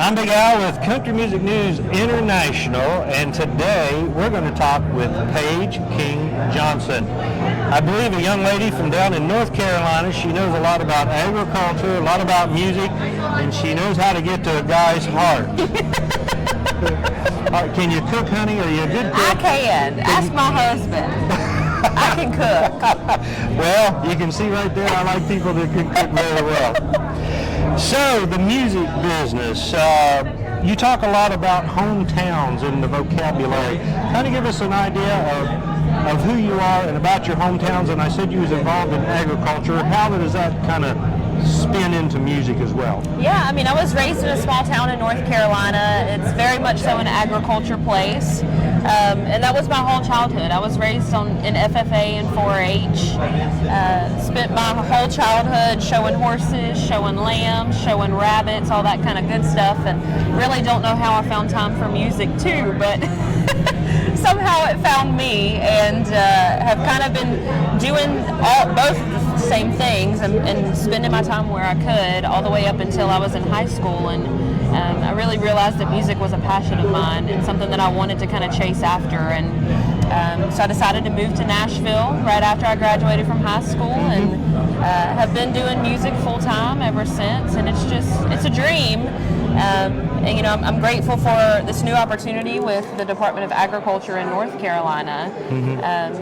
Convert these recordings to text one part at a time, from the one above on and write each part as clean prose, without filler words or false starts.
I'm Big Al with Country Music News International, and today we're going to talk with Paige King Johnson. I believe a young lady from down in North Carolina. She knows a lot about agriculture, a lot about music, and she knows how to get to a guy's heart. Can you cook, honey? Are you a good cook? I can. Ask my husband. I can cook. Well, you can see right there, I like people that can cook very well. So, the music business, you talk a lot about hometowns in the vocabulary. Kind of give us an idea of who you are and about your hometowns, and I said you was involved in agriculture. How does that kind of spin into music as well? Yeah, I mean, I was raised in a small town in North Carolina. It's very much so an agriculture place, and that was my whole childhood. I was raised in FFA and 4-H. Spent my whole childhood showing horses, showing lambs, showing rabbits, all that kind of good stuff, and really don't know how I found time for music too, but somehow it found me, and have kind of been doing both the same things and spending my time where I could all the way up until I was in high school, and I really realized that music was a passion of mine and something that I wanted to kind of chase after, and so I decided to move to Nashville right after I graduated from high school, and have been doing music full time ever since, and it's a dream. And you know, I'm grateful for this new opportunity with the Department of Agriculture in North Carolina,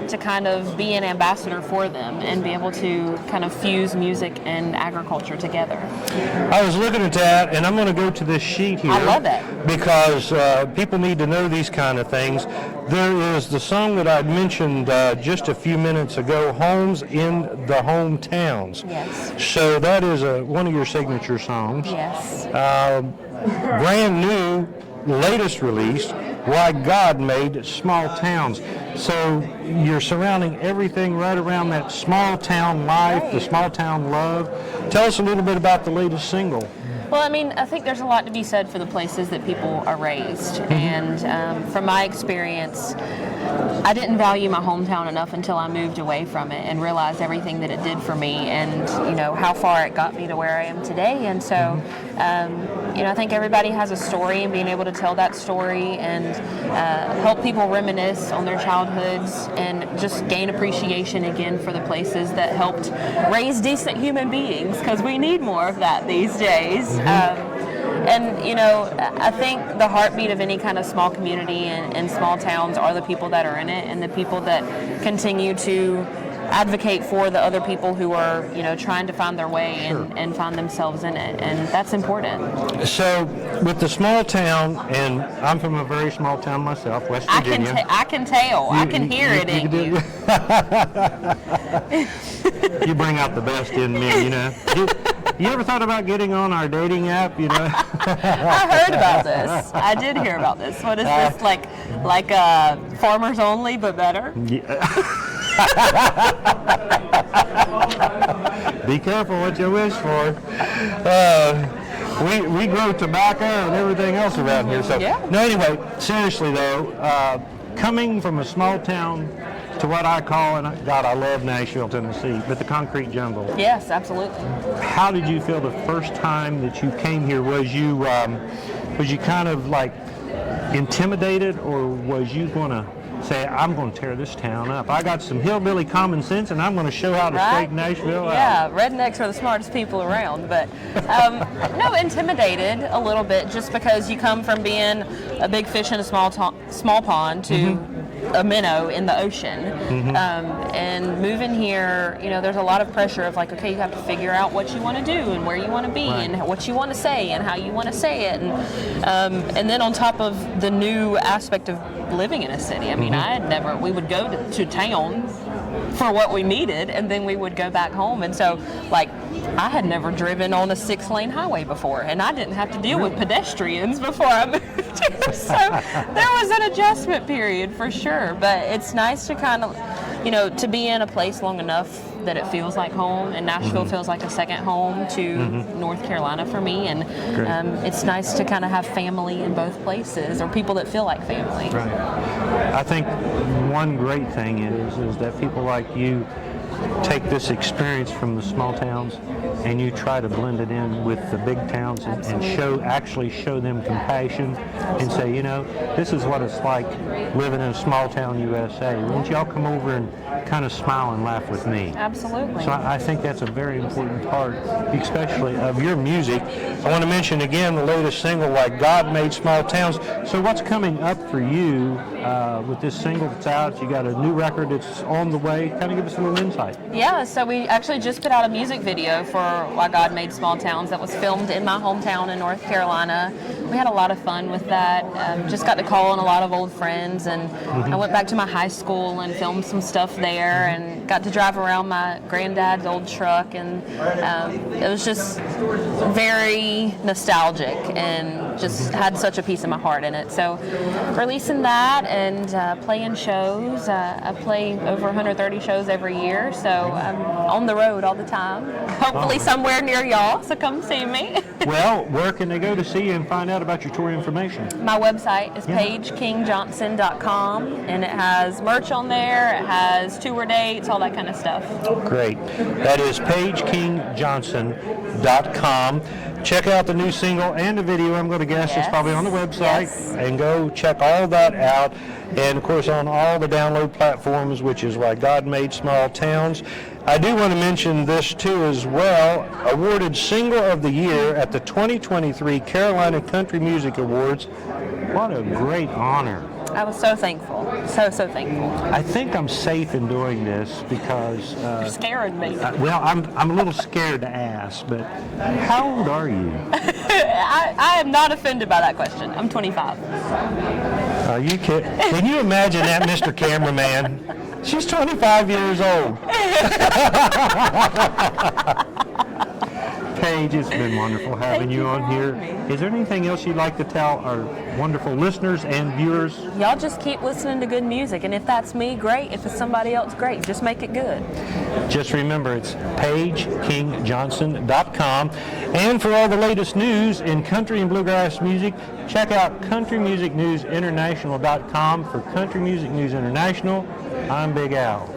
to kind of be an ambassador for them and be able to kind of fuse music and agriculture together. I was looking at that, and I'm going to go to this sheet here. I love it. Because people need to know these kind of things. There is the song that I mentioned just a few minutes ago, Homes in the Hometowns. Yes. So that is one of your signature songs. Yes. Brand new, latest release, Why God Made Small Towns. So you're surrounding everything right around that small town life, Right. the small town love. Tell us a little bit about the latest single. Well, I mean, I think there's a lot to be said for the places that people are raised. And from my experience, I didn't value my hometown enough until I moved away from it and realized everything that it did for me, and, you know, how far it got me to where I am today. And so, you know, I think everybody has a story, and being able to tell that story and help people reminisce on their childhoods and just gain appreciation again for the places that helped raise decent human beings, because we need more of that these days. And, you know, I think the heartbeat of any kind of small community and small towns are the people that are in it, and the people that continue to advocate for the other people who are, you know, trying to find their way and find themselves in it, and that's important. So with the small town, and I'm from a very small town myself, West Virginia. I can tell. I can hear it in you. You bring out the best in me, you know. You ever thought about getting on our dating app, you know? I heard about this. I did hear about this. What is this, like farmers only, but better? Yeah. Be careful what you wish for. We grow tobacco and everything else around here. So yeah. No, anyway, seriously though, coming from a small town to what I call, and God, I love Nashville, Tennessee, but the concrete jungle. Yes, absolutely. How did you feel the first time that you came here? Was you kind of like intimidated, or was you going to say, I'm going to tear this town up? I got some hillbilly common sense, and I'm going to show how to straighten Nashville out. Yeah, rednecks are the smartest people around, but no, intimidated a little bit, just because you come from being a big fish in a small pond to a minnow in the ocean, and moving here, you know, there's a lot of pressure of like, okay, you have to figure out what you want to do and where you want to be, right, and what you want to say and how you want to say it, and then on top of the new aspect of living in a city. I mean, we would go to town for what we needed, and then we would go back home, and so like I had never driven on a 6-lane highway before, and I didn't have to deal with pedestrians before I moved here. So there was an adjustment period for sure, but it's nice to kind of, you know, to be in a place long enough that it feels like home, and Nashville feels like a second home to North Carolina for me, and it's nice to kind of have family in both places, or people that feel like family. Right. I think one great thing is that people like you take this experience from the small towns and you try to blend it in with the big towns and actually show them compassion and say, you know, this is what it's like living in a small town USA. Won't y'all come over and kind of smile and laugh with me? Absolutely. So I think that's a very important part, especially of your music. I want to mention again the latest single, Like God Made Small Towns. So what's coming up for you with this single that's out? You got a new record that's on the way. Kind of give us a little insight. Yeah, so we actually just put out a music video for Why God Made Small Towns that was filmed in my hometown in North Carolina. We had a lot of fun with that. Just got to call on a lot of old friends, and I went back to my high school and filmed some stuff there, and got to drive around my granddad's old truck, and it was just very nostalgic and just had such a piece of my heart in it. So releasing that and playing shows. I play over 130 shows every year, so I'm on the road all the time. Hopefully somewhere near y'all, so come see me. Well, where can they go to see you and find out about your tour information? My website is paigekingjohnson.com, and it has merch on there, it has tour dates, all that kind of stuff. Great. That is paigekingjohnson.com. Check out the new single and the video, I'm going to guess. It's probably on the website. Yes. And go check all that out. And, of course, on all the download platforms, which is Why God Made Small Towns. I do want to mention this, too, as well. Awarded Single of the Year at the 2023 Carolina Country Music Awards. What a great honor. I was so thankful. So thankful. I think I'm safe in doing this because... You're scaring me. Well, I'm a little scared to ask, but how old are you? I am not offended by that question. I'm 25. Are you kidding? Can you imagine that, Mr. Cameraman? She's 25 years old. Paige, it's been wonderful having you on here. Is there anything else you'd like to tell our wonderful listeners and viewers? Y'all just keep listening to good music, and if that's me, great. If it's somebody else, great. Just make it good. Just remember, it's paigekingjohnson.com. And for all the latest news in country and bluegrass music, check out countrymusicnewsinternational.com. For Country Music News International, I'm Big Al.